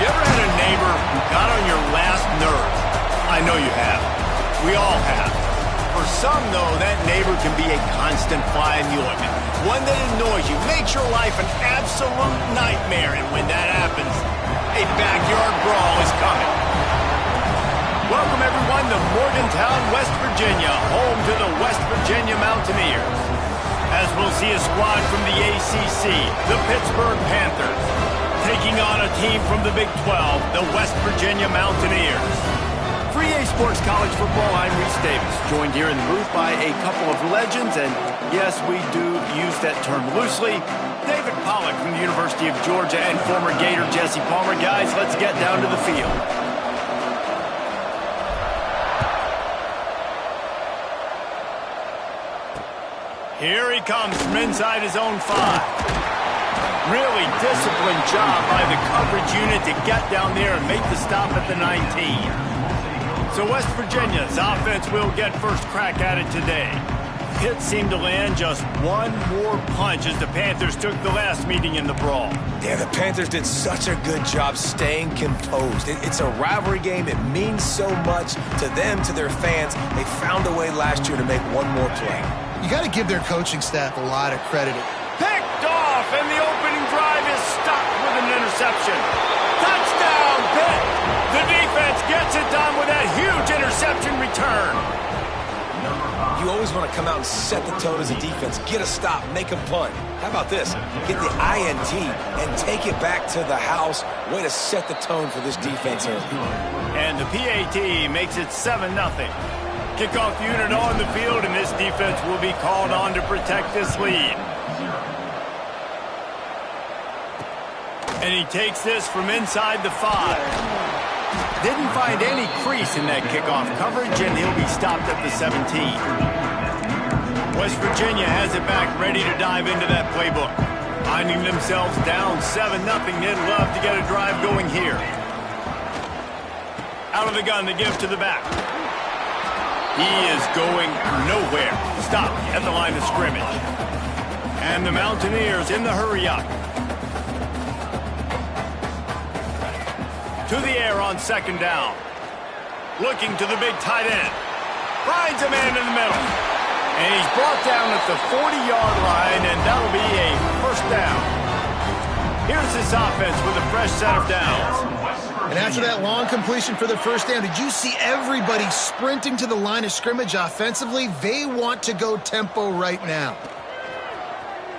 you ever had a neighbor who got on your last nerve? I know you have. We all have. For some, though, that neighbor can be a constant fly in the ointment. One that annoys you, makes your life an absolute nightmare. And when that happens, a backyard brawl is coming. Welcome, everyone, to Morgantown, West Virginia, home to the West Virginia Mountaineers. As we'll see a squad from the ACC, the Pittsburgh Panthers, taking on a team from the Big 12, the West Virginia Mountaineers. For EA Sports College Football, I'm Reese Davis, joined here in the booth by a couple of legends, and yes, we do use that term loosely. David Pollack from the University of Georgia and former Gator Jesse Palmer. Guys, let's get down to the field. Here he comes from inside his own 5. Really disciplined job by the coverage unit to get down there and make the stop at the 19. So West Virginia's offense will get first crack at it today. Pitt seemed to land just one more punch as the Panthers took the last meeting in the brawl. Yeah, the Panthers did such a good job staying composed. It's a rivalry game. It means so much to them, to their fans. They found a way last year to make one more play. You got to give their coaching staff a lot of credit. Picked off, and the opening drive is stopped with an interception. Touchdown, Pitt! The defense gets it done with that huge interception return. You always want to come out and set the tone as a defense. Get a stop, make a punt. How about this? Get the INT and take it back to the house. Way to set the tone for this defense here. And the PAT makes it 7-0. Kickoff unit on the field, and this defense will be called on to protect this lead. And he takes this from inside the 5. Didn't find any crease in that kickoff coverage, and he'll be stopped at the 17. West Virginia has it back, ready to dive into that playbook. Finding themselves down 7-0, they'd love to get a drive going here. Out of the gun to give to the back. He is going nowhere. Stop at the line of scrimmage. And the Mountaineers in the hurry-up. To the air on second down. Looking to the big tight end. Finds a man in the middle. And he's brought down at the 40-yard line, and that'll be a first down. Here's this offense with a fresh set of downs. And after that long completion for the first down, did you see everybody sprinting to the line of scrimmage offensively? They want to go tempo right now.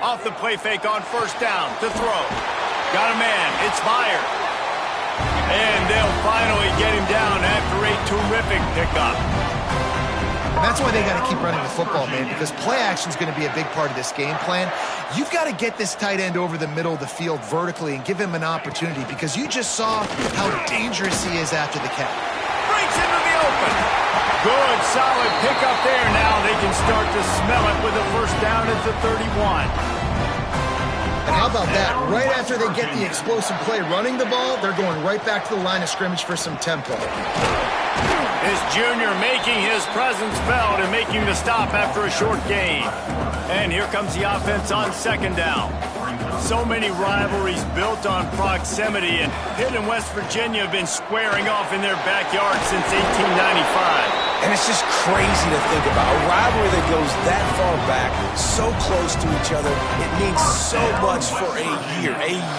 Off the play fake on first down to throw. Got a man. It's fired. And they'll finally get him down after a terrific pickup. That's why they got to keep running the football, man, because play action is going to be a big part of this game plan. You've got to get this tight end over the middle of the field vertically and give him an opportunity, because you just saw how dangerous he is after the catch. Breaks into the open. Good, solid pickup there. Now they can start to smell it with a first down at the 31. And how about that? Right after they get the explosive play running the ball, they're going right back to the line of scrimmage for some tempo. This junior making his presence felt and making the stop after a short gain. And here comes the offense on second down. So many rivalries built on proximity, and Pitt and West Virginia have been squaring off in their backyard since 1895. And it's just crazy to think about. A rivalry that goes that far back, so close to each other. It means so much for a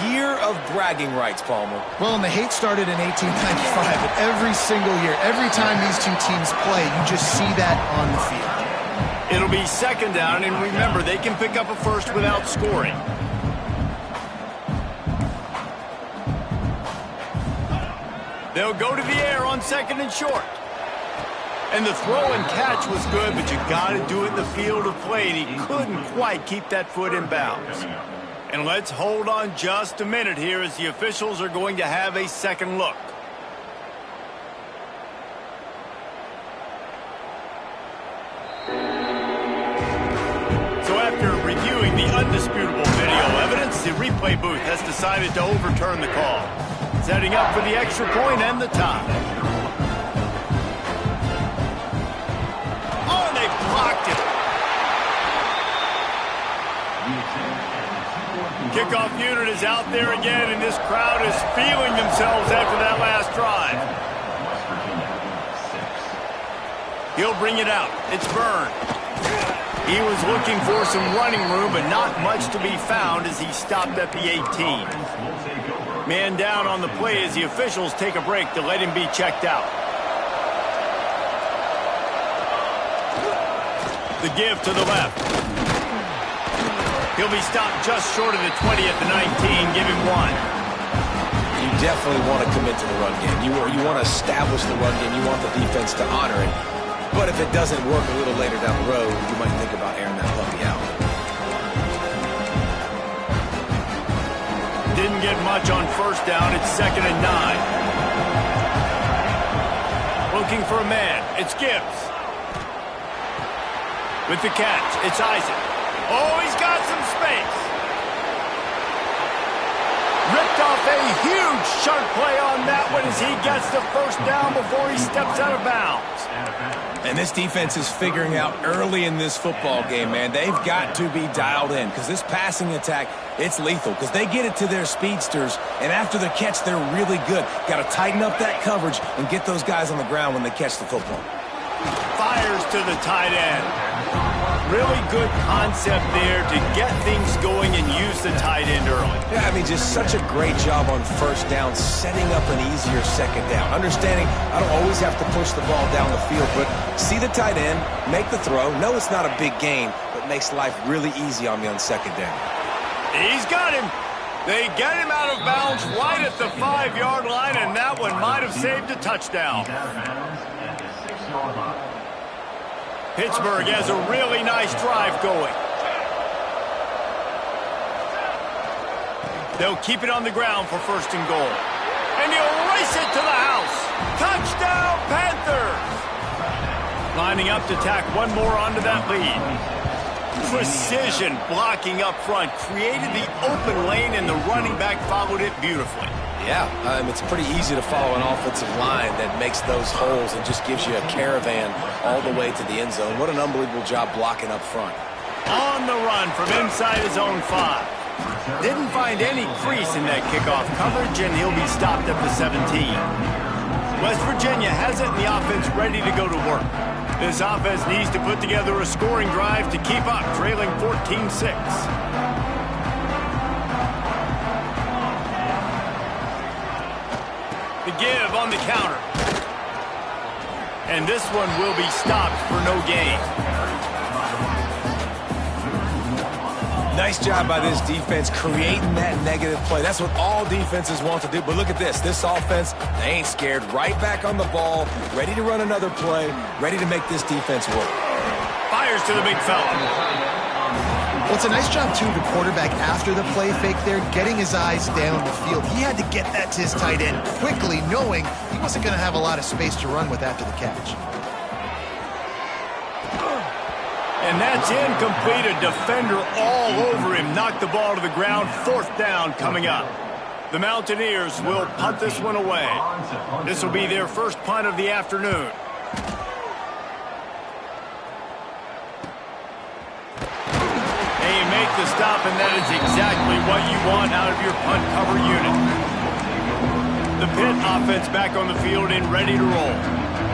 year of bragging rights, Palmer. Well, and the hate started in 1895, but every single year, every time these two teams play, you just see that on the field. It'll be second down, and remember, they can pick up a first without scoring. They'll go to the air on second and short. And the throw and catch was good, but you got to do it in the field of play, and he couldn't quite keep that foot in bounds. And let's hold on just a minute here as the officials are going to have a second look. So after reviewing the undisputable video evidence, the replay booth has decided to overturn the call. Setting up for the extra point and the tie. Oh, and they blocked it. Kickoff unit is out there again, and this crowd is feeling themselves after that last drive. He'll bring it out. It's Byrne. He was looking for some running room, but not much to be found as he stopped at the 18. Man down on the play as the officials take a break to let him be checked out. The give to the left. He'll be stopped just short of the 20 at the 19. Give him 1. You definitely want to commit to the run game. You want to establish the run game. You want the defense to honor it. But if it doesn't work a little later down the road, you might think about airing that puppy out. Didn't get much on first down. It's 2nd and 9. Looking for a man. It's Gibbs. With the catch, it's Isaac. Oh, he's got some space. Ripped off a huge sharp play on that one as he gets the first down before he steps out of bounds. And this defense is figuring out early in this football game, man. They've got to be dialed in because this passing attack, it's lethal because they get it to their speedsters, and after the catch, they're really good. Got to tighten up that coverage and get those guys on the ground when they catch the football. Fires to the tight end. Really good concept there to get things going and use the tight end early. Yeah, I mean, just such a great job on first down, setting up an easier second down. Understanding I don't always have to push the ball down the field, but see the tight end, make the throw. No, it's not a big gain, but makes life really easy on me on second down. He's got him. They get him out of bounds right at the 5-yard line, and that one might have saved a touchdown. Pittsburgh has a really nice drive going. They'll keep it on the ground for 1st and goal. And he'll race it to the house. Touchdown, Panthers! Lining up to tack one more onto that lead. Precision blocking up front created the open lane, and the running back followed it beautifully. Yeah, it's pretty easy to follow an offensive line that makes those holes and just gives you a caravan all the way to the end zone. What an unbelievable job blocking up front. On the run from inside his own 5. Didn't find any crease in that kickoff coverage, and he'll be stopped at the 17. West Virginia has it, and the offense ready to go to work. This offense needs to put together a scoring drive to keep up, trailing 14-6. The give on the counter. And this one will be stopped for no gain. Nice job by this defense creating that negative play. That's what all defenses want to do. But look at this. This offense, they ain't scared. Right back on the ball, ready to run another play, ready to make this defense work. Fires to the big fella. Well, it's a nice job, too, of the quarterback after the play fake there, getting his eyes down the field. He had to get that to his tight end quickly, knowing he wasn't going to have a lot of space to run with after the catch. And that's incomplete. A defender all over him. Knocked the ball to the ground. 4th down coming up. The Mountaineers will punt this one away. This will be their first punt of the afternoon. The stop, and that is exactly what you want out of your punt cover unit. The Pitt offense back on the field and ready to roll.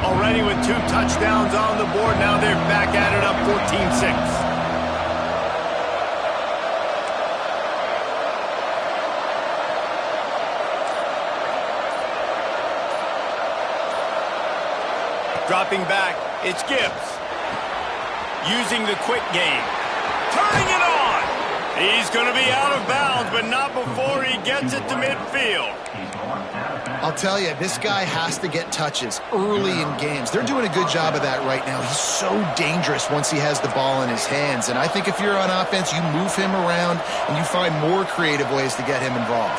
Already with 2 touchdowns on the board, now they're back at it up 14-6. Dropping back, it's Gibbs. Using the quick game. Turning it on! He's going to be out of bounds, but not before he gets it to midfield. I'll tell you, this guy has to get touches early in games. They're doing a good job of that right now. He's so dangerous once he has the ball in his hands. And I think if you're on offense, you move him around and you find more creative ways to get him involved.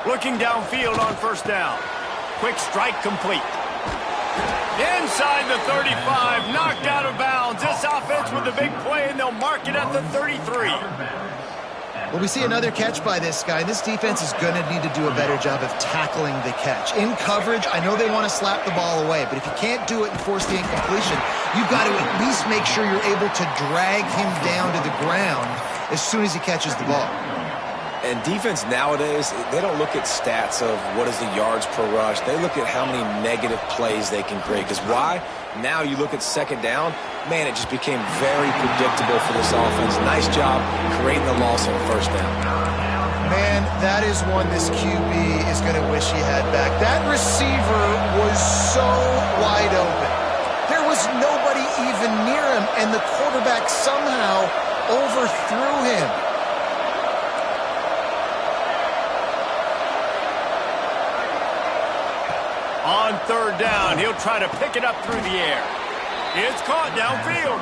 Looking downfield on 1st down. Quick strike complete. Inside the 35, knocked out of bounds. This offense with a big play, and they'll mark it at the 33. Well, we see another catch by this guy. This defense is going to need to do a better job of tackling the catch. In coverage, I know they want to slap the ball away, but if you can't do it and force the incompletion, you've got to at least make sure you're able to drag him down to the ground as soon as he catches the ball. And defense nowadays, they don't look at stats of what is the yards per rush. They look at how many negative plays they can create. Because why? Now you look at second down, man, it just became very predictable for this offense. Nice job creating the loss on first down. Man, that is one this QB is going to wish he had back. That receiver was so wide open. There was nobody even near him, and the quarterback somehow overthrew him. On third down, he'll try to pick it up through the air. It's caught downfield.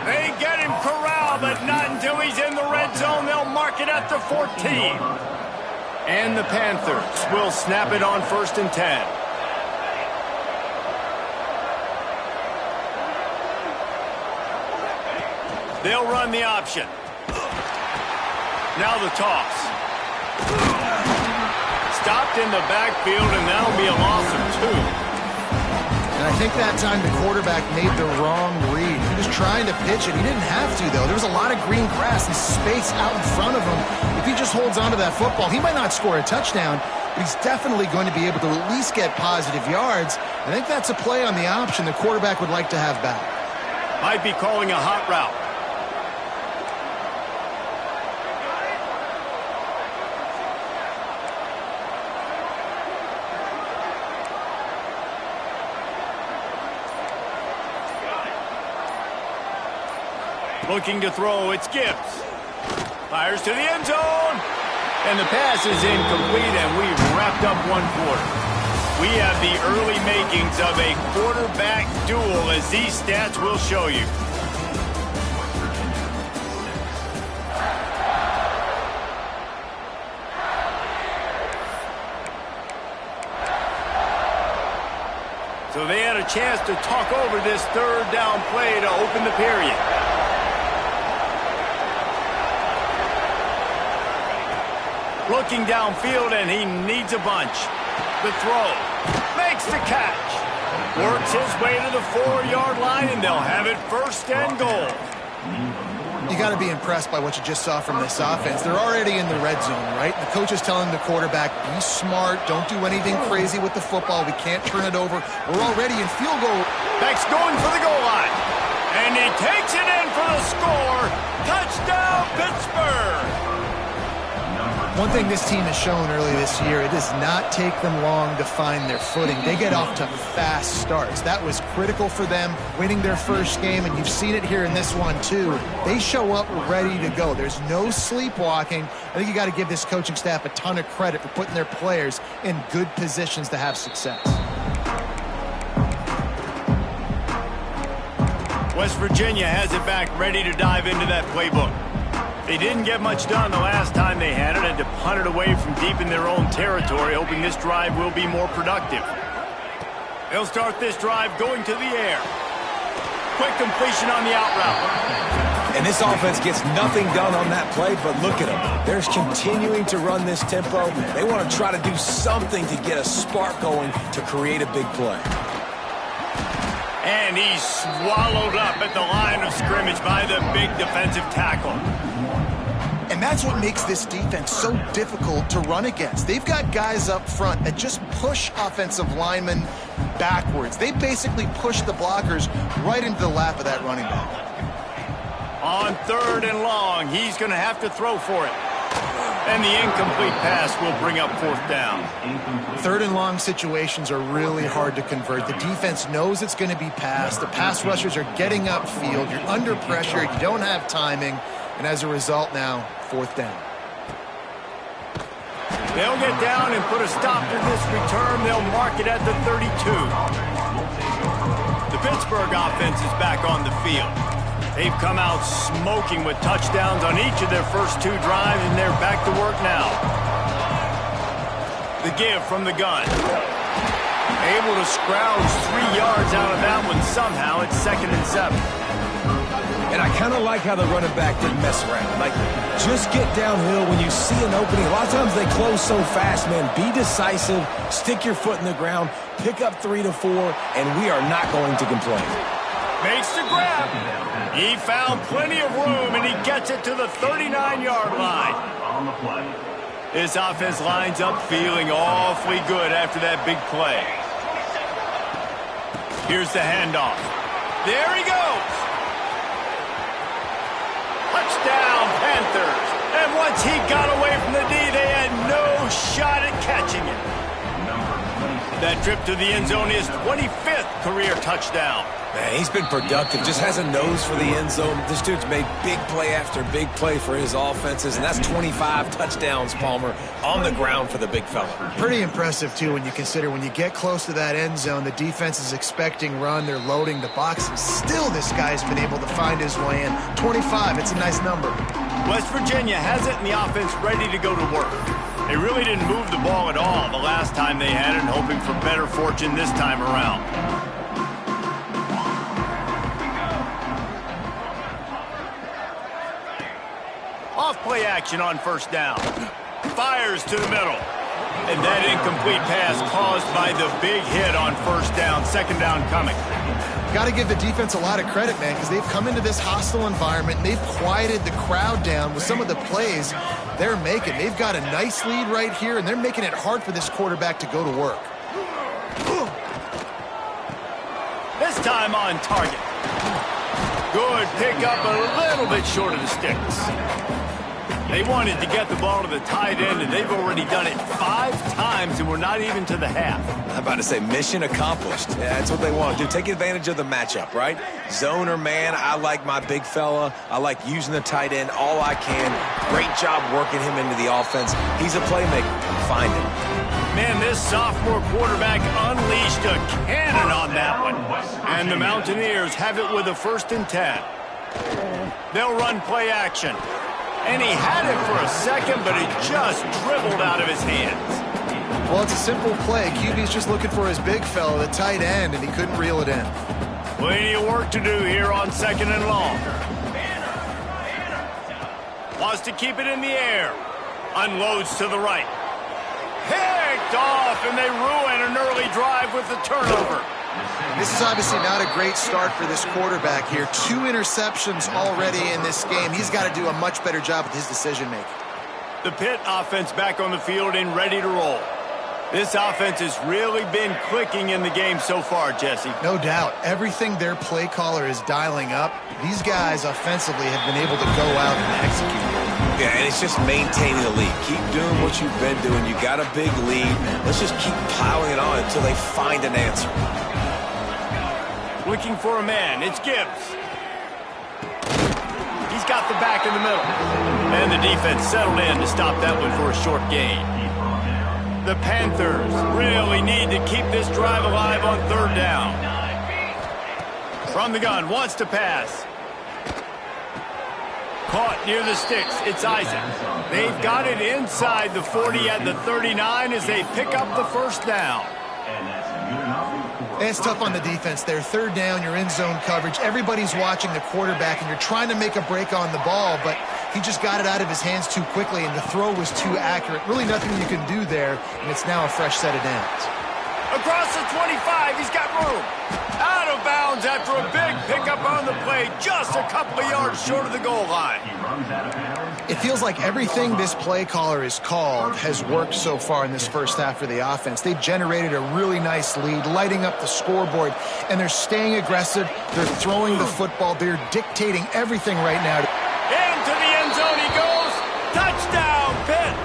They get him corralled, but not until he's in the red zone. They'll mark it at the 14. And the Panthers will snap it on 1st and 10. They'll run the option. Now the toss. Stopped in the backfield, and that'll be a loss of 2. And I think that time the quarterback made the wrong read. He was trying to pitch it. He didn't have to, though. There was a lot of green grass and space out in front of him. If he just holds on to that football, he might not score a touchdown, but he's definitely going to be able to at least get positive yards. I think that's a play on the option the quarterback would like to have back. Might be calling a hot route. Looking to throw, it's Gibbs. Fires to the end zone. And the pass is incomplete, and we've wrapped up one quarter. We have the early makings of a quarterback duel, as these stats will show you. So they had a chance to talk over this third down play to open the period. Looking downfield, and he needs a bunch. The throw. Makes the catch. Works his way to the 4-yard line, and they'll have it 1st and goal. You got to be impressed by what you just saw from this offense. They're already in the red zone, right? The coach is telling the quarterback, be smart, don't do anything crazy with the football. We can't turn it over. We're already in field goal. Beck's going for the goal line. And he takes it in for the score. Touchdown, Pittsburgh! One thing this team has shown early this year, it does not take them long to find their footing. They get off to fast starts. That was critical for them, winning their first game, and you've seen it here in this one too. They show up ready to go. There's no sleepwalking. I think you got to give this coaching staff a ton of credit for putting their players in good positions to have success. West Virginia has it back, ready to dive into that playbook. They didn't get much done the last time they had it, had to punt it away from deep in their own territory, hoping this drive will be more productive. They'll start this drive going to the air. Quick completion on the out route. And this offense gets nothing done on that play, but look at them. They're continuing to run this tempo. They want to try to do something to get a spark going to create a big play. And he's swallowed up at the line of scrimmage by the big defensive tackle. And that's what makes this defense so difficult to run against. They've got guys up front that just push offensive linemen backwards. They basically push the blockers right into the lap of that running back. On 3rd and long, he's going to have to throw for it. And the incomplete pass will bring up 4th down. 3rd and long situations are really hard to convert. The defense knows it's going to be passed. The pass rushers are getting upfield. You're under pressure. You don't have timing. And as a result now, 4th down. They'll get down and put a stop to this return. They'll mark it at the 32. The Pittsburgh offense is back on the field. They've come out smoking with touchdowns on each of their first 2 drives, and they're back to work now. The give from the gun. Able to scrounge 3 yards out of that one somehow. It's 2nd and 7. And I kind of like how the running back didn't mess around. Like, just get downhill when you see an opening. A lot of times they close so fast, man. Be decisive, stick your foot in the ground, pick up 3 to 4, and we are not going to complain. Makes the grab. He found plenty of room, and he gets it to the 39-yard line. This offense lines up feeling awfully good after that big play. Here's the handoff. There he goes. Touchdown, Panthers. And once he got away from the D, they had no shot at catching it. That trip to the end zone is 25th career touchdown. Man, he's been productive, just has a nose for the end zone. This dude's made big play after big play for his offenses, and that's 25 touchdowns, Palmer, on the ground for the big fella. Pretty impressive, too, when you consider when you get close to that end zone, the defense is expecting run, they're loading the box, and still this guy's been able to find his way in. 25, it's a nice number. West Virginia has it, and the offense ready to go to work. They really didn't move the ball at all the last time they had it, hoping for better fortune this time around. Off play action on first down. Fires to the middle. And that incomplete pass caused by the big hit on first down. Second down coming. Got to give the defense a lot of credit, man, because they've come into this hostile environment and they've quieted the crowd down with some of the plays they're making. They've got a nice lead right here, and they're making it hard for this quarterback to go to work. This time on target. Good pickup, a little bit short of the sticks. They wanted to get the ball to the tight end, and they've already done it 5 times, and we're not even to the half. I'm about to say mission accomplished. Yeah, that's what they want to do. Take advantage of the matchup, right? Zone or man, I like my big fella. I like using the tight end all I can. Great job working him into the offense. He's a playmaker. Find him. Man, this sophomore quarterback unleashed a cannon on that one. And the Mountaineers have it with a 1st and 10. They'll run play action. And he had it for a second, but it just dribbled out of his hands. Well, it's a simple play. QB's just looking for his big fella, the tight end, and he couldn't reel it in. Plenty of work to do here on 2nd and long. Wants to keep it in the air. Unloads to the right. Picked off, and they ruin an early drive with the turnover. This is obviously not a great start for this quarterback here. 2 interceptions already in this game. He's got to do a much better job with his decision-making. The Pitt offense back on the field and ready to roll. This offense has really been clicking in the game so far, Jesse. No doubt. Everything their play caller is dialing up, these guys offensively have been able to go out and execute. Yeah, and it's just maintaining the lead. Keep doing what you've been doing. You got a big lead. Let's just keep piling it on until they find an answer. Looking for a man. It's Gibbs. He's got the back in the middle. And the defense settled in to stop that one for a short gain. The Panthers really need to keep this drive alive on 3rd down. From the gun, wants to pass. Caught near the sticks. It's Isaac. They've got it inside the 40 at the 39 as they pick up the 1st down. It's tough on the defense there. 3rd down, you're in zone coverage. Everybody's watching the quarterback, and you're trying to make a break on the ball, but he just got it out of his hands too quickly, and the throw was too accurate. Really nothing you can do there, and it's now a fresh set of downs. Across the 25, he's got room. Out of bounds after a big pickup on the play, just a couple of yards short of the goal line. It feels like everything this play caller has called has worked so far in this first half for the offense. They've generated a really nice lead, lighting up the scoreboard, and they're staying aggressive. They're throwing the football. They're dictating everything right now. Into the end zone he goes. Touchdown, Pitt.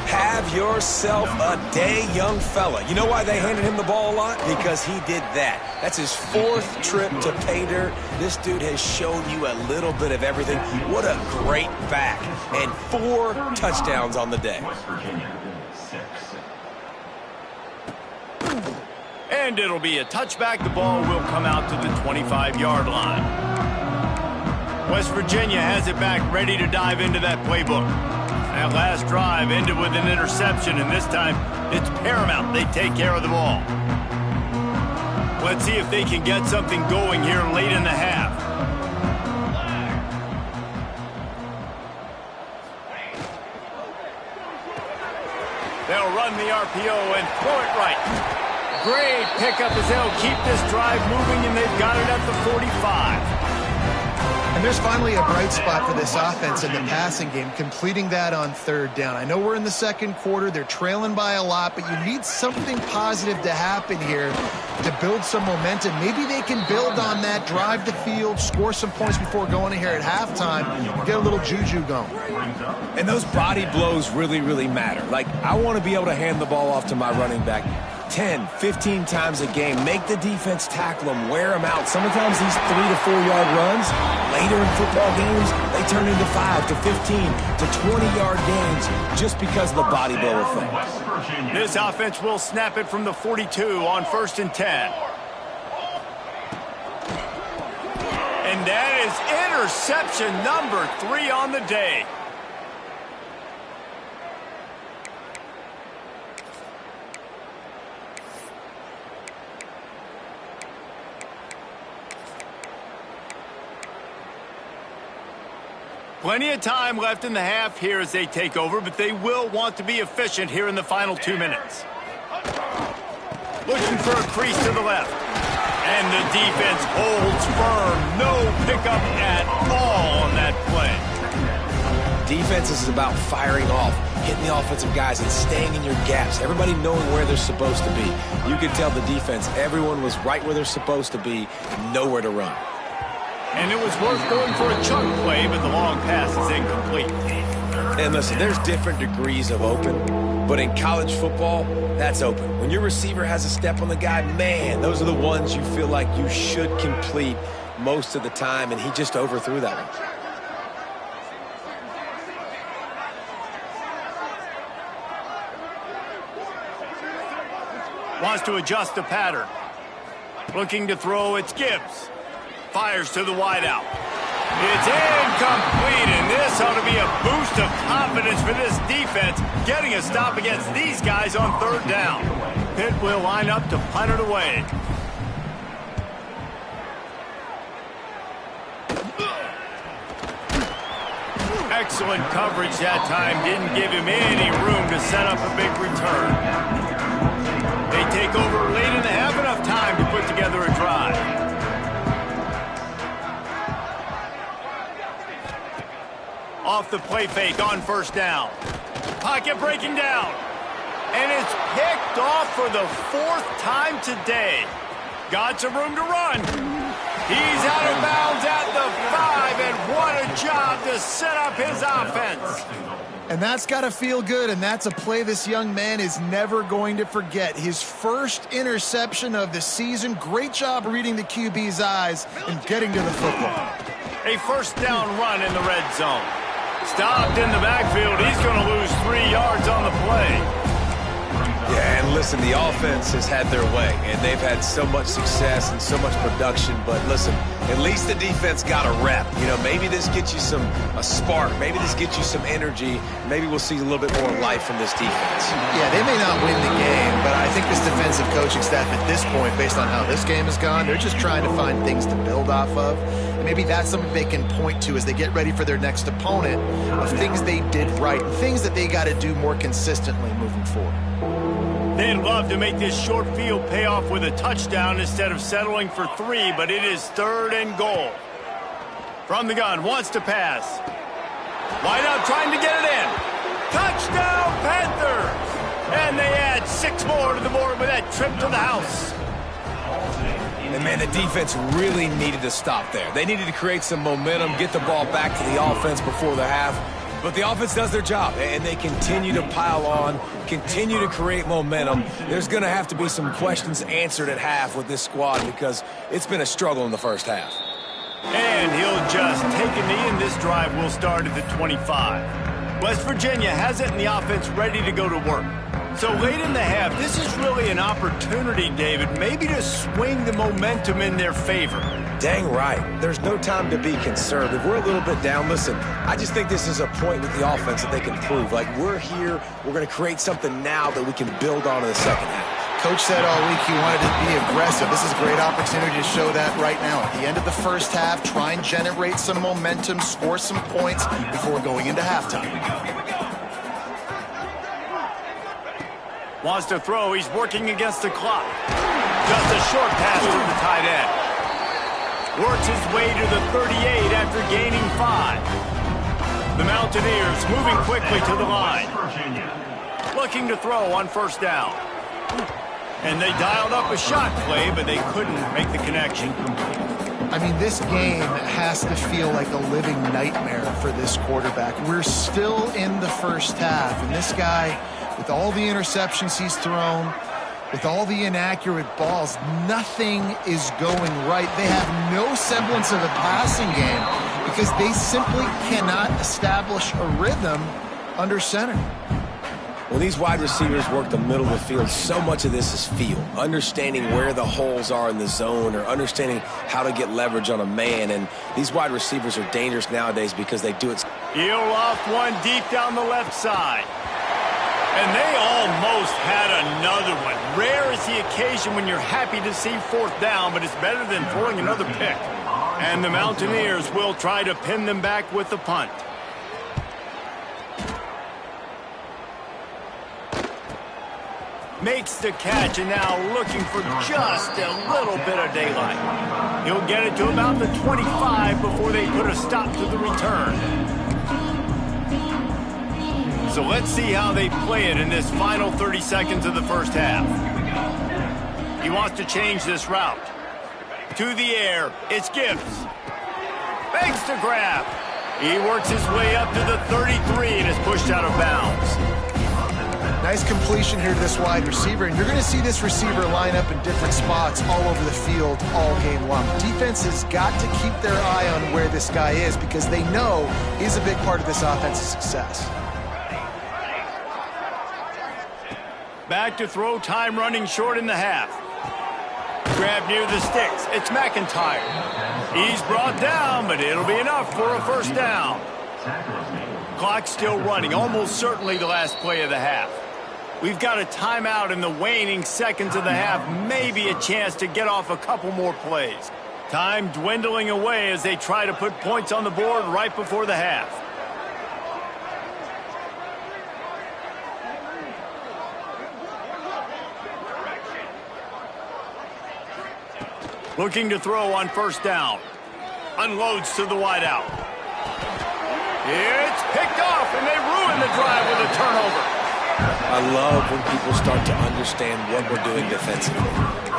Have yourself a day, young fella. You know why they handed him the ball a lot? Because he did that. That's his 4th trip to pay dirt. This dude has shown you a little bit of everything. What a great back. And 4 touchdowns on the day. And it'll be a touchback. The ball will come out to the 25-yard line. West Virginia has it back, ready to dive into that playbook. That last drive ended with an interception, and this time it's paramount they take care of the ball. Let's see if they can get something going here late in the half. run the RPO and throw it right. Great pickup as they'll keep this drive moving, and they've got it at the 45. And there's finally a bright spot for this offense in the passing game, completing that on third down. I know we're in the second quarter. They're trailing by a lot, but you need something positive to happen here to build some momentum. Maybe they can build on that, drive the field, score some points before going in here at halftime, get a little juju going. And those body blows really, really matter. Like, I want to be able to hand the ball off to my running back 10, 15 times a game. Make the defense tackle them, wear them out. Sometimes these 3 to 4 yard runs, later in football games, they turn into 5 to 15 to 20-yard gains just because of the body blow effect. This offense will snap it from the 42 on 1st and 10. And that is interception number 3 on the day. Plenty of time left in the half here as they take over, but they will want to be efficient here in the final 2 minutes. Looking for a crease to the left. And the defense holds firm. No pickup at all on that play. Defense is about firing off, hitting the offensive guys, and staying in your gaps. Everybody knowing where they're supposed to be. You could tell the defense, everyone was right where they're supposed to be, nowhere to run. And it was worth going for a chunk play, but the long pass is incomplete. And listen, there's different degrees of open, but in college football, that's open. When your receiver has a step on the guy, man, those are the ones you feel like you should complete most of the time, and he just overthrew that one. Wants to adjust the pattern. Looking to throw, it's Gibbs. Fires to the wideout. It's incomplete, and this ought to be a boost of confidence for this defense, getting a stop against these guys on 3rd down. Pitt will line up to punt it away. Excellent coverage that time. Didn't give him any room to set up a big return. They take over late in the half, enough time to put together a drive. Off the play fake on 1st down. Pocket breaking down. And it's picked off for the 4th time today. Got some room to run. He's out of bounds at the 5, and what a job to set up his offense. And that's got to feel good, and that's a play this young man is never going to forget. His first interception of the season. Great job reading the QB's eyes and getting to the football. A 1st down run in the red zone. Stopped in the backfield. He's going to lose 3 yards on the play. Yeah, and listen, the offense has had their way, and they've had so much success and so much production. But listen, at least the defense got a rep. You know, maybe this gets you a spark. Maybe this gets you some energy. Maybe we'll see a little bit more life from this defense. Yeah, they may not win the game, but I think this defensive coaching staff at this point, based on how this game has gone, they're just trying to find things to build off of. And maybe that's something they can point to as they get ready for their next opponent, of things they did right and things that they got to do more consistently moving forward. They'd love to make this short field pay off with a touchdown instead of settling for 3, but it is 3rd and goal. From the gun, wants to pass. Wide out, trying to get it in. Touchdown, Panthers! And they add 6 more to the board with that trip to the house. And, man, the defense really needed to stop there. They needed to create some momentum, get the ball back to the offense before the half. But the offense does their job, and they continue to pile on, continue to create momentum. There's going to have to be some questions answered at half with this squad because it's been a struggle in the 1st half. And he'll just take a knee, and this drive will start at the 25. West Virginia has it in the offense ready to go to work. So late in the half, this is really an opportunity, David, maybe to swing the momentum in their favor. Dang right. There's no time to be conservative. We're a little bit down. Listen, I just think this is a point with the offense that they can prove. Like, we're here, we're going to create something now that we can build on in the second half. Coach said all week he wanted to be aggressive. This is a great opportunity to show that right now. At the end of the 1st half, try and generate some momentum, score some points before going into halftime. Wants to throw. He's working against the clock. Just a short pass to the tight end. Works his way to the 38 after gaining 5. The Mountaineers moving quickly to the line. Looking to throw on first down. And they dialed up a shot play, but they couldn't make the connection. I mean, this game has to feel like a living nightmare for this quarterback. We're still in the first half, and this guy, with all the interceptions he's thrown, with all the inaccurate balls, nothing is going right. They have no semblance of a passing game because they simply cannot establish a rhythm under center. When these wide receivers work the middle of the field, so much of this is feel. Understanding where the holes are in the zone or understanding how to get leverage on a man. And these wide receivers are dangerous nowadays because they do it. He'll off one deep down the left side. And they almost had another one. Rare is the occasion when you're happy to see fourth down, but it's better than throwing another pick. And the Mountaineers will try to pin them back with the punt. Makes the catch, and now looking for just a little bit of daylight. He'll get it to about the 25 before they put a stop to the return. So let's see how they play it in this final 30 seconds of the first half. He wants to change this route. To the air, it's Gibbs. Begs to grab. He works his way up to the 33 and is pushed out of bounds. Nice completion here to this wide receiver, and you're going to see this receiver line up in different spots all over the field all game long. Defense has got to keep their eye on where this guy is because they know he's a big part of this offense's success. Back to throw, time running short in the half. Grab near the sticks. It's McIntyre. He's brought down, but it'll be enough for a first down. Clock still running, almost certainly the last play of the half. We've got a timeout in the waning seconds of the half, maybe a chance to get off a couple more plays. Time dwindling away as they try to put points on the board right before the half. Looking to throw on first down. Unloads to the wideout. It's picked off, and they ruin the drive with a turnover. I love when people start to understand what we're doing defensively.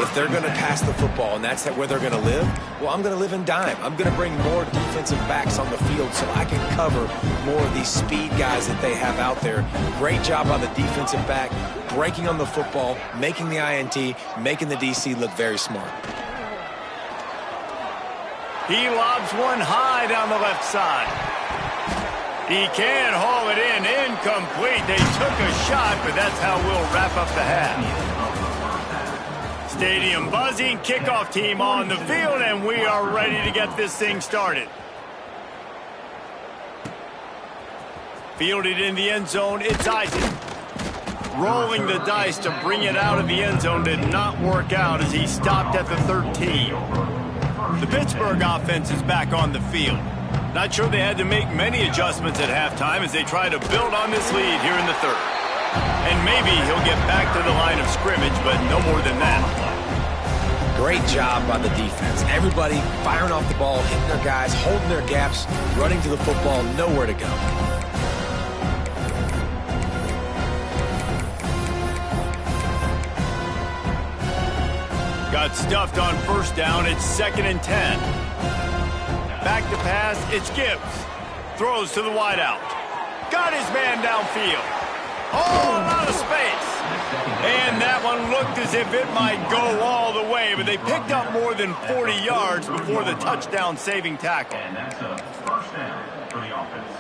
If they're going to pass the football and that's where they're going to live, well, I'm going to live in dime. I'm going to bring more defensive backs on the field so I can cover more of these speed guys that they have out there. Great job by the defensive back, breaking on the football, making the INT, making the DC look very smart. He lobs one high down the left side. He can haul it in, incomplete. They took a shot, but that's how we'll wrap up the half. Stadium buzzing, kickoff team on the field, and we are ready to get this thing started. Fielded in the end zone, it's Isaac. Rolling the dice to bring it out of the end zone did not work out as he stopped at the 13. The Pittsburgh offense is back on the field. Not sure they had to make many adjustments at halftime as they try to build on this lead here in the third. And maybe he'll get back to the line of scrimmage, but no more than that. Great job by the defense. Everybody firing off the ball, hitting their guys, holding their gaps, running to the football, nowhere to go. Got stuffed on first down. It's 2nd and 10. Back to pass. It's Gibbs. Throws to the wideout. Got his man downfield. Oh, a lot of space. And that one looked as if it might go all the way, but they picked up more than 40 yards before the touchdown-saving tackle. And that's a first down for the offense.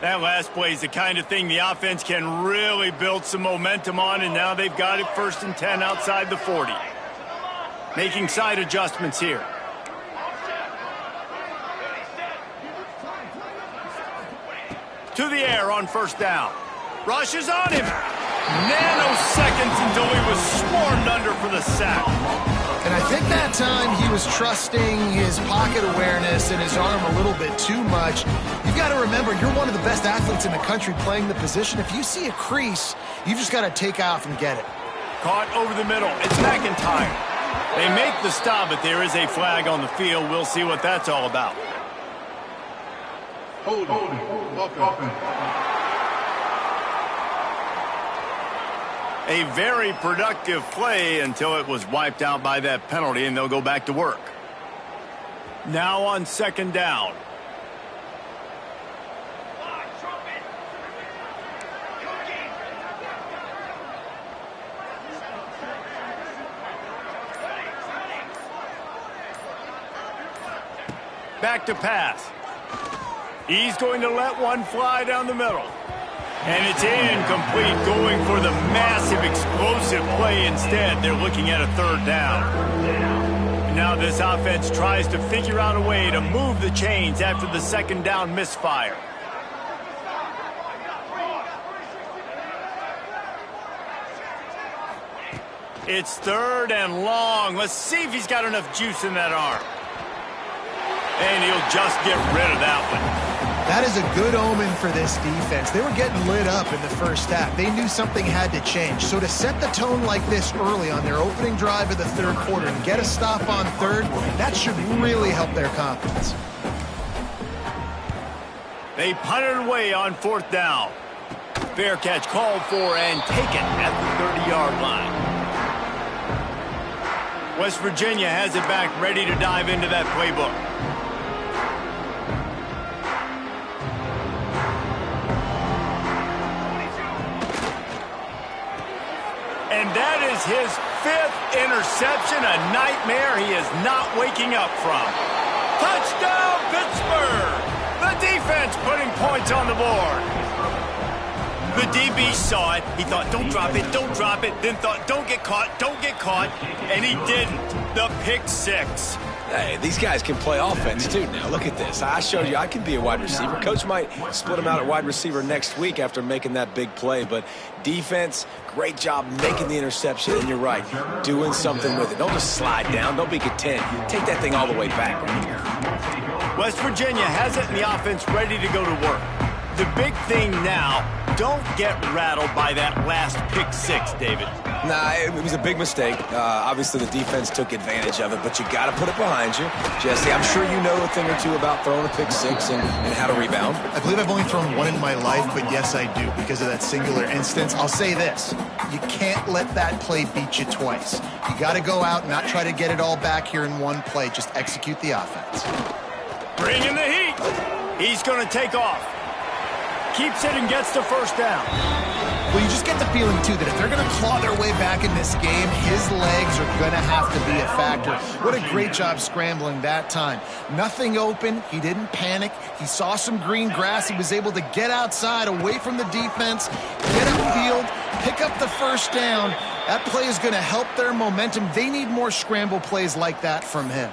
That last play is the kind of thing the offense can really build some momentum on, and now they've got it 1st and 10 outside the 40. Making side adjustments here. To the air on first down. Rushes on him. Nanoseconds until he was swarmed under for the sack. And I think that time he was trusting his pocket awareness and his arm a little bit too much. You've got to remember, you're one of the best athletes in the country playing the position. If you see a crease, you've just got to take off and get it. Caught over the middle. It's McIntyre. They make the stop, but there is a flag on the field. We'll see what that's all about. Hold on. A very productive play until it was wiped out by that penalty, and they'll go back to work. Now on second down. Back to pass. He's going to let one fly down the middle. And it's incomplete, going for the massive explosive play instead. They're looking at a third down. Now this offense tries to figure out a way to move the chains after the second down misfire. It's third and long. Let's see if he's got enough juice in that arm. And he'll just get rid of that one. That is a good omen for this defense. They were getting lit up in the first half. They knew something had to change. So to set the tone like this early on their opening drive of the third quarter and get a stop on third, that should really help their confidence. They punted away on fourth down. Fair catch called for and taken at the 30-yard line. West Virginia has it back, ready to dive into that playbook. And that is his fifth interception, a nightmare he is not waking up from. Touchdown, Pittsburgh! The defense putting points on the board. The DB saw it. He thought, don't drop it, then thought, don't get caught, and he didn't. The pick six. Hey, these guys can play offense, too, now. Look at this. I showed you I can be a wide receiver. Coach might split him out at wide receiver next week after making that big play. But defense, great job making the interception. And you're right, doing something with it. Don't just slide down. Don't be content. Take that thing all the way back. West Virginia has it in the offense ready to go to work. The big thing now, don't get rattled by that last pick six, David. Nah, it was a big mistake. Obviously, the defense took advantage of it, but you got to put it behind you. Jesse, I'm sure you know a thing or two about throwing a pick six and how to rebound. I believe I've only thrown one in my life, but yes, I do, because of that singular instance. I'll say this. You can't let that play beat you twice. You got to go out and not try to get it all back here in one play. Just execute the offense. Bring in the heat. He's going to take off. Keeps it and gets the first down. Well, you just get the feeling, too, that if they're going to claw their way back in this game, his legs are going to have to be a factor. What a great job scrambling that time. Nothing open. He didn't panic. He saw some green grass. He was able to get outside, away from the defense, get upfield, pick up the first down. That play is going to help their momentum. They need more scramble plays like that from him.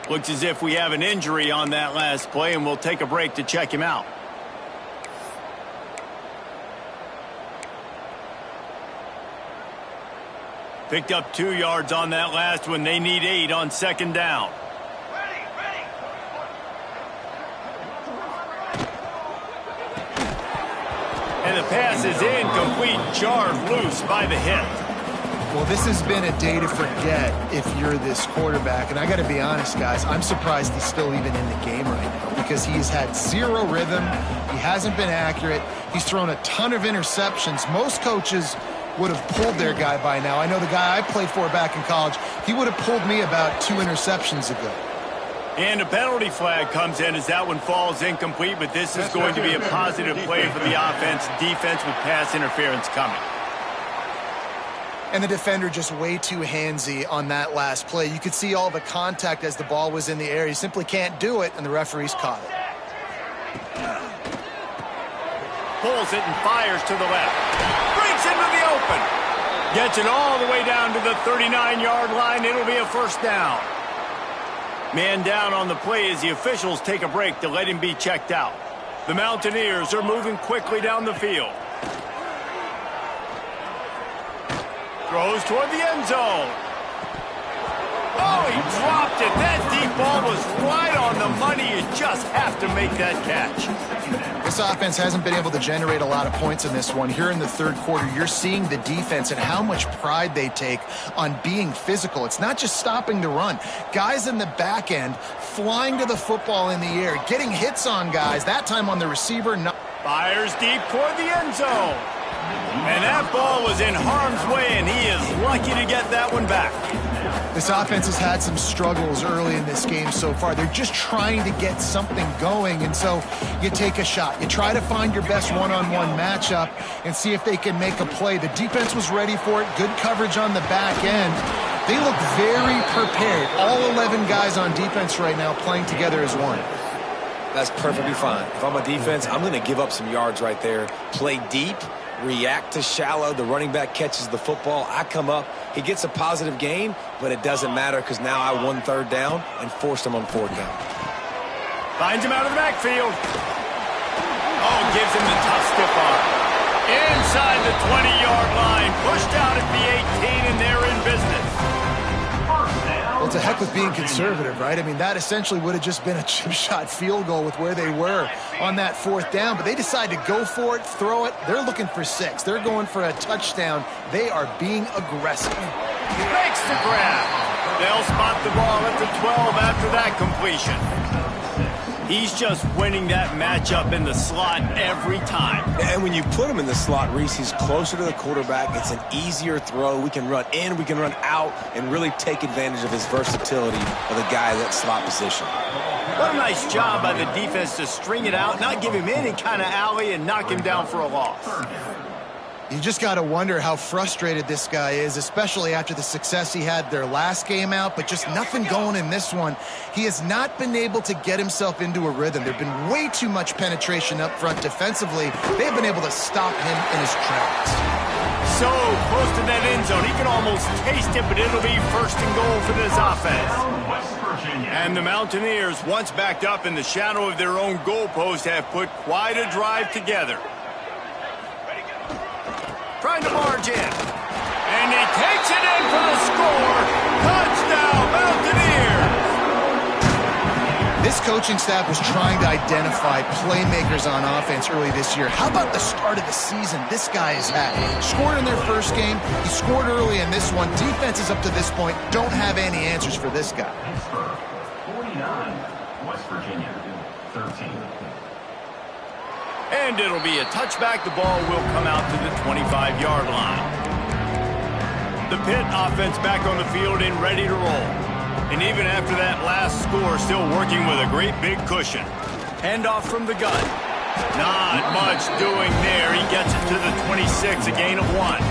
Looks as if we have an injury on that last play, and we'll take a break to check him out. Picked up 2 yards on that last one. They need 8 on second down. And the pass is incomplete, jarred loose by the hit. Well, this has been a day to forget if you're this quarterback. And I got to be honest, guys, I'm surprised he's still even in the game right now because he's had zero rhythm. He hasn't been accurate. He's thrown a ton of interceptions. Most coaches would have pulled their guy by now. I know the guy I played for back in college, he would have pulled me about 2 interceptions ago. And a penalty flag comes in as that one falls incomplete, but this is going to be a positive play for the offense. Defense with pass interference coming. And the defender just way too handsy on that last play. You could see all the contact as the ball was in the air. He simply can't do it, and the referee's caught it. Pulls it and fires to the left. Breaks into the open. Gets it all the way down to the 39-yard line. It'll be a first down. Man down on the play as the officials take a break to let him be checked out. The Mountaineers are moving quickly down the field. Throws toward the end zone. Oh, he dropped it. That deep ball was right on the money. You just have to make that catch. This offense hasn't been able to generate a lot of points in this one. Here in the third quarter, you're seeing the defense and how much pride they take on being physical. It's not just stopping the run. Guys in the back end flying to the football in the air, getting hits on guys, that time on the receiver. Fires deep toward the end zone. And that ball was in harm's way, and he is lucky to get that one back. This offense has had some struggles early in this game so far. They're just trying to get something going, and so you take a shot. You try to find your best one-on-one matchup and see if they can make a play. The defense was ready for it. Good coverage on the back end. They look very prepared. All 11 guys on defense right now playing together as one. That's perfectly fine. If I'm a defense, I'm going to give up some yards right there. Play deep, react to shallow. The running back catches the football. I come up. He gets a positive gain, but it doesn't matter because now I won third down and forced him on fourth down. Finds him out of the backfield. Oh, gives him the tough stiff arm. Inside the 20-yard line. Pushed out at the 18, and they're in business. Well, it's a heck with being conservative, right? I mean, that essentially would have just been a chip shot field goal with where they were on that fourth down, but they decide to go for it, throw it. They're looking for 6. They're going for a touchdown. They are being aggressive. Makes the grab. They'll spot the ball at the 12 after that completion. He's just winning that matchup in the slot every time. And when you put him in the slot, Reese, he's closer to the quarterback. It's an easier throw. We can run in, we can run out, and really take advantage of his versatility of the guy in that slot position. What a nice job by the defense to string it out, not give him any kind of alley, and knock him down for a loss. You just got to wonder how frustrated this guy is, especially after the success he had their last game out, but just nothing going in this one. He has not been able to get himself into a rhythm. There's been way too much penetration up front defensively. They've been able to stop him in his tracks. So close to that end zone, he can almost taste it, but it'll be first and goal for this offense. And the Mountaineers, once backed up in the shadow of their own goalpost, have put quite a drive together. Trying to barge in. And he takes it in for the score. Touchdown, Mountaineers! This coaching staff was trying to identify playmakers on offense early this year. How about the start of the season this guy has had? Scored in their first game. He scored early in this one. Defenses up to this point don't have any answers for this guy. 49, West Virginia, 13. And it'll be a touchback. The ball will come out to the 25-yard line. The Pitt offense back on the field and ready to roll. And even after that last score, still working with a great big cushion. Handoff from the gun. Not much doing there. He gets it to the 26, a gain of 1.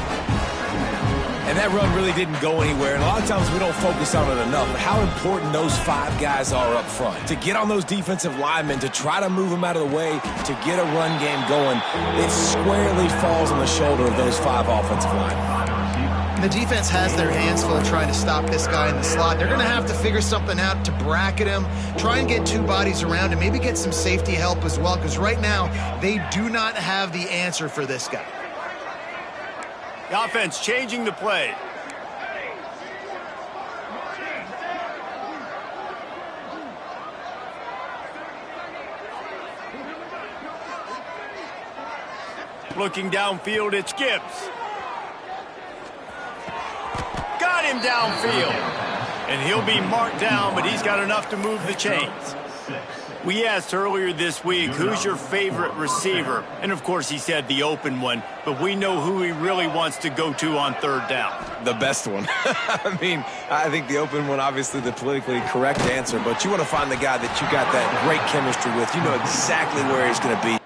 And that run really didn't go anywhere. And a lot of times we don't focus on it enough. But how important those 5 guys are up front. To get on those defensive linemen, to try to move them out of the way, to get a run game going, it squarely falls on the shoulder of those 5 offensive linemen. The defense has their hands full trying to stop this guy in the slot. They're going to have to figure something out to bracket him, try and get 2 bodies around him, maybe get some safety help as well, because right now they do not have the answer for this guy. The offense changing the play. Looking downfield, it's Gibbs. Got him downfield. And he'll be marked down, but he's got enough to move the chains. We asked earlier this week, who's your favorite receiver? And, of course, he said the open one, but we know who he really wants to go to on third down. The best one. I mean, I think the open one, obviously the politically correct answer, but you want to find the guy that you got that great chemistry with. You know exactly where he's going to be.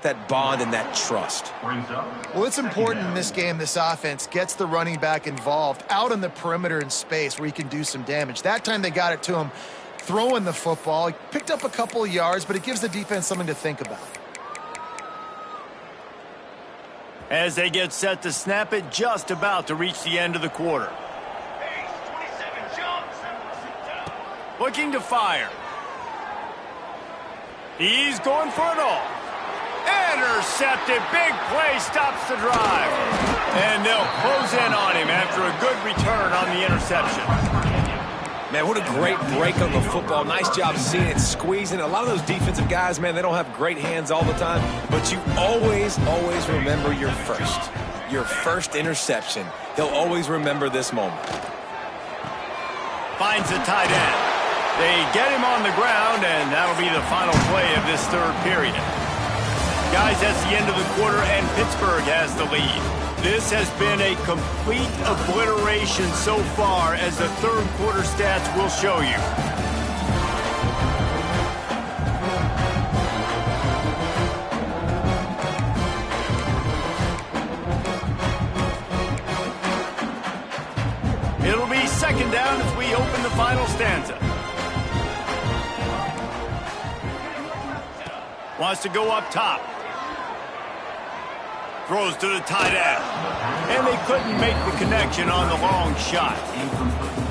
that bond and that trust. Well, it's important in this game this offense gets the running back involved out on the perimeter in space where he can do some damage. That time they got it to him throwing the football. He picked up a couple of yards, but it gives the defense something to think about. As they get set to snap it, just about to reach the end of the quarter. Looking to fire. He's going for it all. Intercepted. Big play stops the drive. And they'll close in on him after a good return on the interception. Man, what a great break on the football. Nice job seeing it, squeezing. A lot of those defensive guys, man, they don't have great hands all the time, but you always remember your first interception. He'll always remember this moment. Finds the tight end. They get him on the ground, and that'll be the final play of this third period. Guys, that's the end of the quarter, and Pittsburgh has the lead. This has been a complete obliteration so far, as the third quarter stats will show you. It'll be second down as we open the final stanza. Wants to go up top. Throws to the tight end. And they couldn't make the connection on the long shot.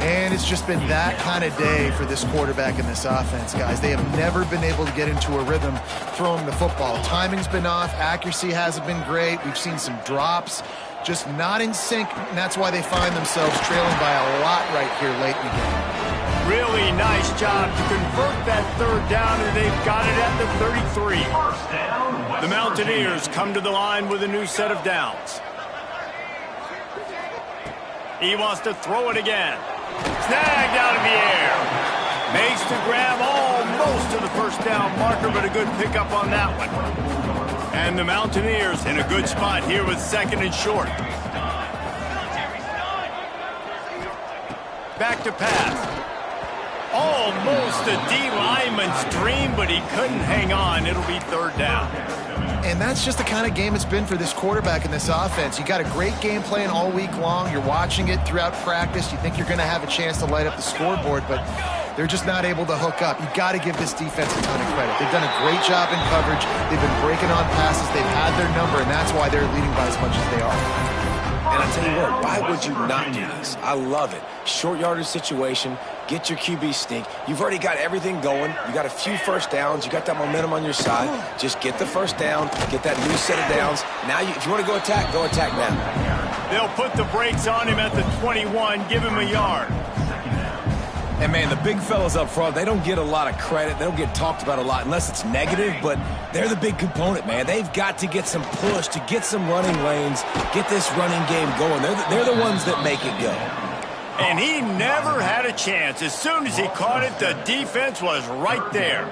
And it's just been that kind of day for this quarterback in this offense, guys. They have never been able to get into a rhythm throwing the football. Timing's been off. Accuracy hasn't been great. We've seen some drops. Just not in sync, and that's why they find themselves trailing by a lot right here late in the game. Really nice job to convert that third down, and they've got it at the 33. The Mountaineers come to the line with a new set of downs. He wants to throw it again. Snagged out of the air. Makes the grab almost to the first down marker, but a good pickup on that one. And the Mountaineers in a good spot here with second and short. Back to pass. Almost a D lineman's dream, but he couldn't hang on. It'll be third down. And that's just the kind of game it's been for this quarterback in this offense. You got a great game plan all week long. You're watching it throughout practice. You think you're going to have a chance to light up the scoreboard, but they're just not able to hook up. You got to give this defense a ton of credit. They've done a great job in coverage. They've been breaking on passes. They've had their number, and that's why they're leading by as much as they are. And I tell you what, why would you not do this? I love it. Short yardage situation, get your QB sneak. You've already got everything going. You got a few first downs. You got that momentum on your side. Just get the first down, get that new set of downs. Now, if you want to go attack now. They'll put the brakes on him at the 21, give him a yard. And, man, the big fellas up front, they don't get a lot of credit. They don't get talked about a lot unless it's negative, but they're the big component, man. They've got to get some push, to get some running lanes, get this running game going. They're the ones that make it go. And he never had a chance. As soon as he caught it, the defense was right there.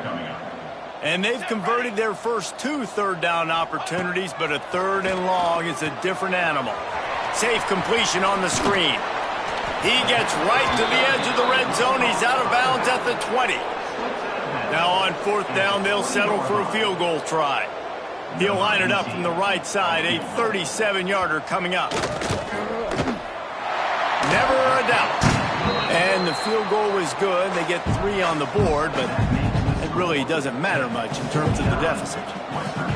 And they've converted their first two third down opportunities, but a third and long is a different animal. Safe completion on the screen. He gets right to the edge of the red zone. He's out of bounds at the 20. Now on fourth down, they'll settle for a field goal try. He'll line it up from the right side, a 37-yarder coming up. Never a doubt. And the field goal was good. They get 3 on the board, but it really doesn't matter much in terms of the deficit.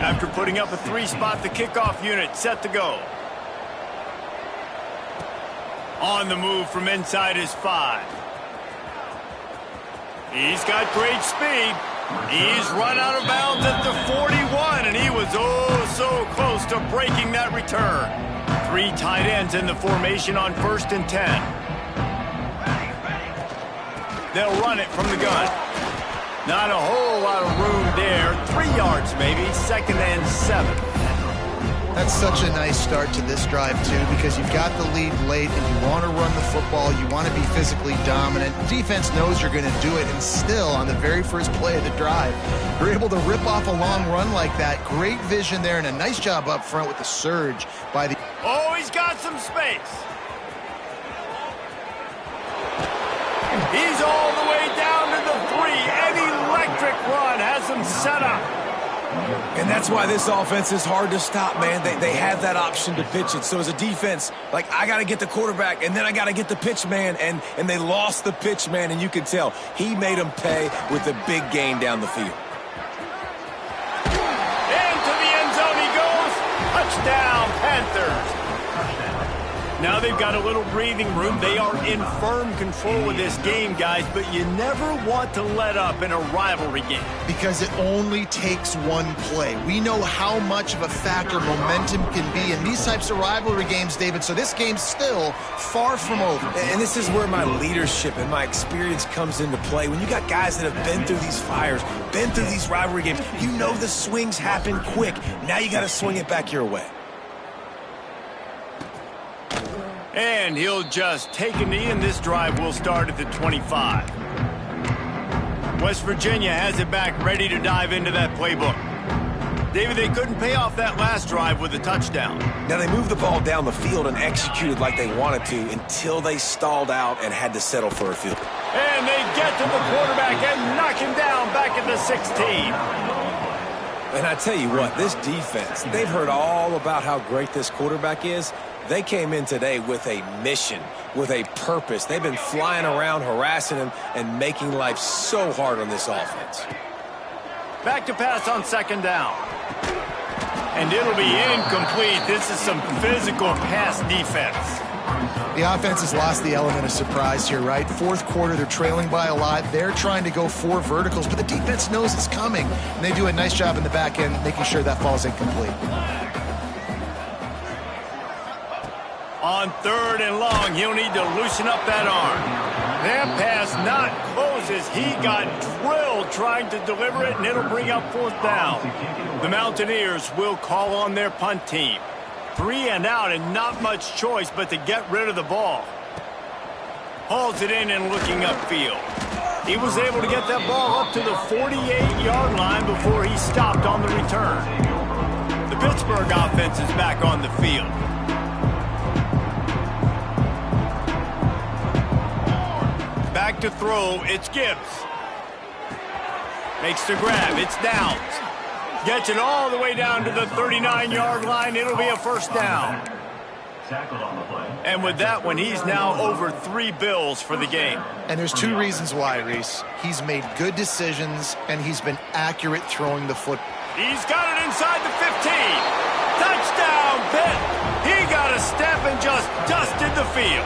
After putting up a 3-spot, the kickoff unit set to go. On the move from inside his 5. He's got great speed. He's run out of bounds at the 41, and he was so close to breaking that return. 3 tight ends in the formation on 1st and 10. They'll run it from the gun. Not a whole lot of room there. 3 yards maybe, 2nd and 7. That's such a nice start to this drive, too, because you've got the lead late and you want to run the football. You want to be physically dominant. Defense knows you're going to do it, and still, on the very first play of the drive, you're able to rip off a long run like that. Great vision there, and a nice job up front with the surge by the... Oh, he's got some space. He's all the way down to the 3. An electric run has him set up. And that's why this offense is hard to stop, man. They have that option to pitch it. So as a defense, like, I got to get the quarterback, and then I got to get the pitch man, and they lost the pitch man, and you can tell he made them pay with a big gain down the field. Into the end zone he goes. Touchdown, Panthers. Now they've got a little breathing room. They are in firm control of this game, guys, but you never want to let up in a rivalry game. Because it only takes one play. We know how much of a factor momentum can be in these types of rivalry games, David, so this game's still far from over. And this is where my leadership and my experience comes into play. When you got guys that have been through these fires, been through these rivalry games, you know the swings happen quick. Now you got to swing it back your way. And he'll just take a knee, and this drive will start at the 25. West Virginia has it back, ready to dive into that playbook. David, they couldn't pay off that last drive with a touchdown. Now, they moved the ball down the field and executed like they wanted to until they stalled out and had to settle for a field goal. And they get to the quarterback and knock him down back at the 16. And I tell you what, this defense, they've heard all about how great this quarterback is. They came in today with a mission, with a purpose. They've been flying around, harassing him, and making life so hard on this offense. Back to pass on second down. And it'll be incomplete. This is some physical pass defense. The offense has lost the element of surprise here, right? Fourth quarter, they're trailing by a lot. They're trying to go 4 verticals, but the defense knows it's coming. And they do a nice job in the back end making sure that falls incomplete. On third and long, he'll need to loosen up that arm. That pass not closes. He got drilled trying to deliver it, and it'll bring up fourth down. The Mountaineers will call on their punt team. 3 and out, and not much choice but to get rid of the ball. Hauls it in and looking upfield. He was able to get that ball up to the 48-yard line before he stopped on the return. The Pittsburgh offense is back on the field. Back to throw, it's Gibbs. Makes the grab, it's Downs. Gets it all the way down to the 39-yard line. It'll be a first down. And with that one, he's now over 3 bills for the game. And there's 2 reasons why, Reese. He's made good decisions, and he's been accurate throwing the foot. He's got it inside the 15. Touchdown, Pitt. He got a step and just dusted the field.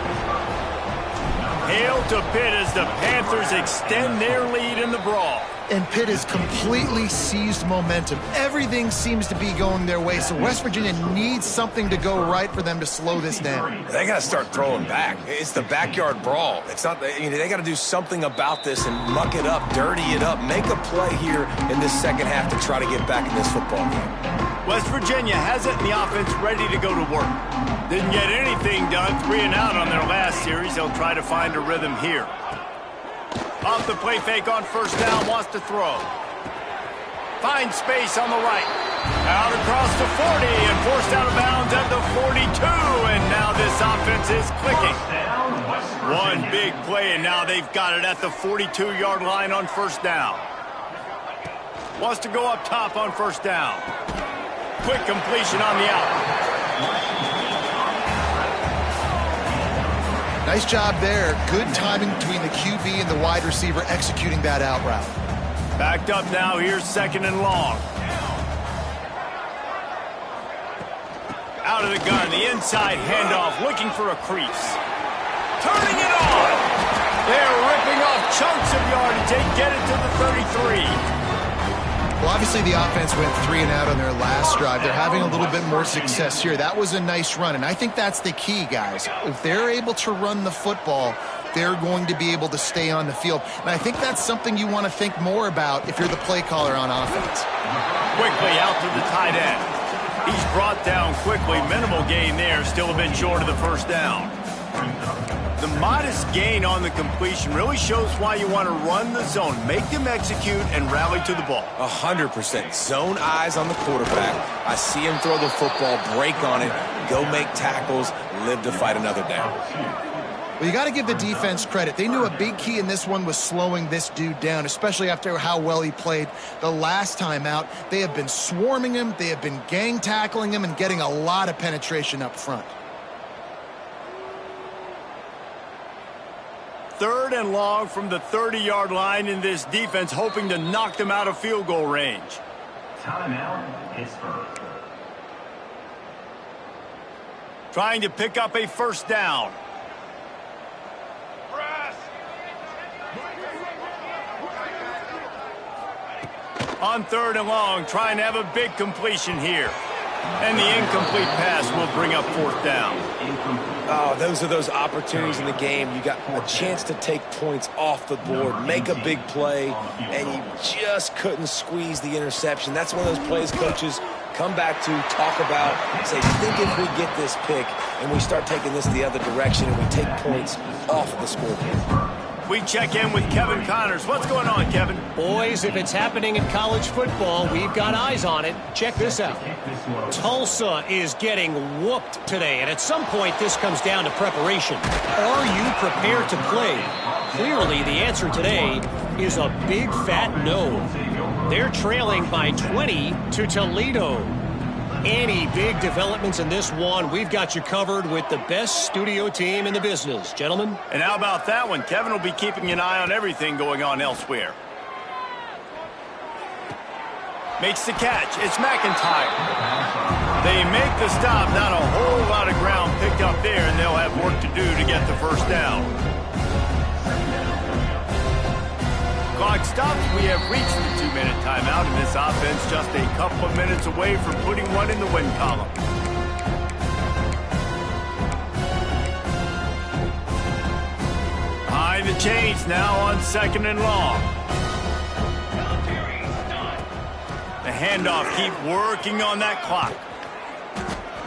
Hail to Pitt as the Panthers extend their lead in the brawl. And Pitt has completely seized momentum. Everything seems to be going their way, so West Virginia needs something to go right for them to slow this down. They got to start throwing back. It's the backyard brawl. It's not. They got to do something about this and muck it up, dirty it up, make a play here in this second half to try to get back in this football game. West Virginia has it in the offense ready to go to work. Didn't get anything done, 3 and out on their last series. They'll try to find a rhythm here. Off the play fake on first down, wants to throw. Finds space on the right. Out across the 40 and forced out of bounds at the 42. And now this offense is clicking. One big play, and now they've got it at the 42-yard line on first down. Wants to go up top on first down. Quick completion on the out. Nice job there. Good timing between the QB and the wide receiver executing that out route. Backed up now. Here's second and long. Out of the gun. The inside handoff. Looking for a crease. Turning it on. They're ripping off chunks of yardage. They get it to the 33. Well, obviously the offense went 3 and out on their last drive. They're having a little bit more success here. That was a nice run, and I think that's the key, guys. If they're able to run the football, they're going to be able to stay on the field. And I think that's something you want to think more about if you're the play caller on offense. Quickly out to the tight end. He's brought down quickly. Minimal gain there. Still a bit short of the first down. The modest gain on the completion really shows why you want to run the zone. Make them execute and rally to the ball. 100%. Zone eyes on the quarterback. I see him throw the football, break on it, go make tackles, live to fight another down. Well, you got to give the defense credit. They knew a big key in this one was slowing this dude down, especially after how well he played the last time out. They have been swarming him, they have been gang tackling him, and getting a lot of penetration up front. 3rd and long from the 30-yard line, in this defense hoping to knock them out of field goal range. Timeout, Pittsburgh. Trying to pick up a first down. On 3rd and long, trying to have a big completion here. And the incomplete pass will bring up 4th down. Oh, those are those opportunities in the game. You got a chance to take points off the board, make a big play, and you just couldn't squeeze the interception. That's one of those plays coaches come back to, talk about, say, think if we get this pick and we start taking this the other direction and we take points off of the scoreboard. We check in with Kevin Connors. What's going on, Kevin? Boys, if it's happening in college football, we've got eyes on it. Check this out. Tulsa is getting whooped today, and at some point this comes down to preparation. Are you prepared to play? Clearly, the answer today is a big fat no. They're trailing by 20 to Toledo. Any big developments in this one, we've got you covered with the best studio team in the business, gentlemen. And how about that one? Kevin will be keeping an eye on everything going on elsewhere. Makes the catch. It's McIntyre. They make the stop. Not a whole lot of ground picked up there, and they'll have work to do to get the first down. Clock stops. We have reached the 2-minute timeout, and this offense just a couple of minutes away from putting one in the win column. Behind the chains now on 2nd and long. The handoff, keep working on that clock.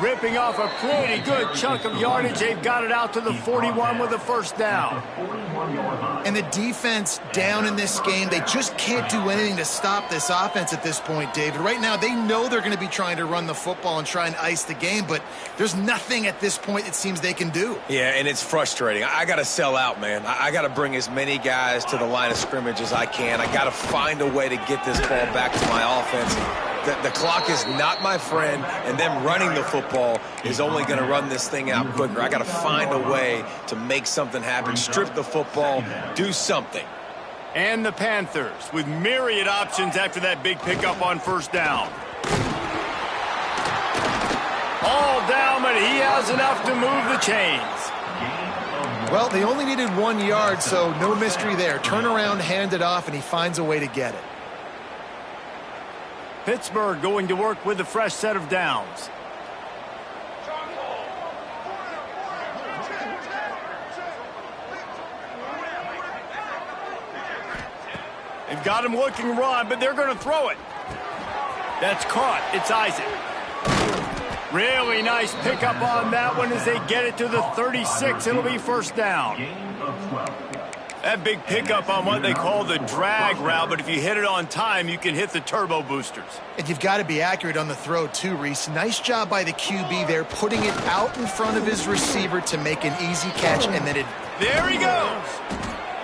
Ripping off a pretty good chunk of yardage. They've got it out to the 41 with a first down. And the defense down in this game, they just can't do anything to stop this offense at this point, David. Right now, they know they're going to be trying to run the football and try and ice the game, but there's nothing at this point it seems they can do. Yeah, and it's frustrating. I got to sell out, man. I got to bring as many guys to the line of scrimmage as I can. I got to find a way to get this ball back to my offense. The clock is not my friend, and them running the football is only going to run this thing out quicker. I got to find a way to make something happen, strip the football, do something. And the Panthers with myriad options after that big pickup on first down. All down, but he has enough to move the chains. Well, they only needed 1 yard, so no mystery there. Turn around, hand it off, and he finds a way to get it. Pittsburgh going to work with a fresh set of downs. They've got him looking run, but they're going to throw it. That's caught. It's Isaac. Really nice pickup on that one as they get it to the 36. It'll be first down. That big pickup on what they call the drag route, but if you hit it on time, you can hit the turbo boosters. And you've got to be accurate on the throw, too, Reese. Nice job by the QB there, putting it out in front of his receiver to make an easy catch, and then There he goes!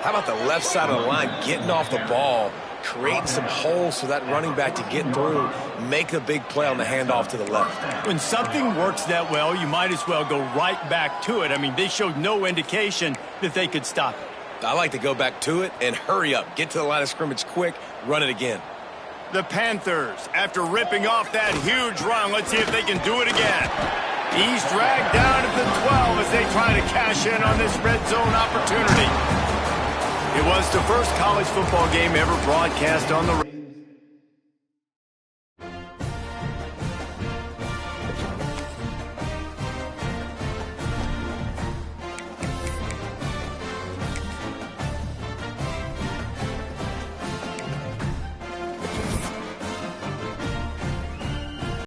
How about the left side of the line getting off the ball, creating some holes for that running back to get through, make a big play on the handoff to the left. When something works that well, you might as well go right back to it. I mean, they showed no indication that they could stop it. I like to go back to it and hurry up. Get to the line of scrimmage quick, run it again. The Panthers, after ripping off that huge run, let's see if they can do it again. He's dragged down at the 12 as they try to cash in on this red zone opportunity. It was the first college football game ever broadcast on the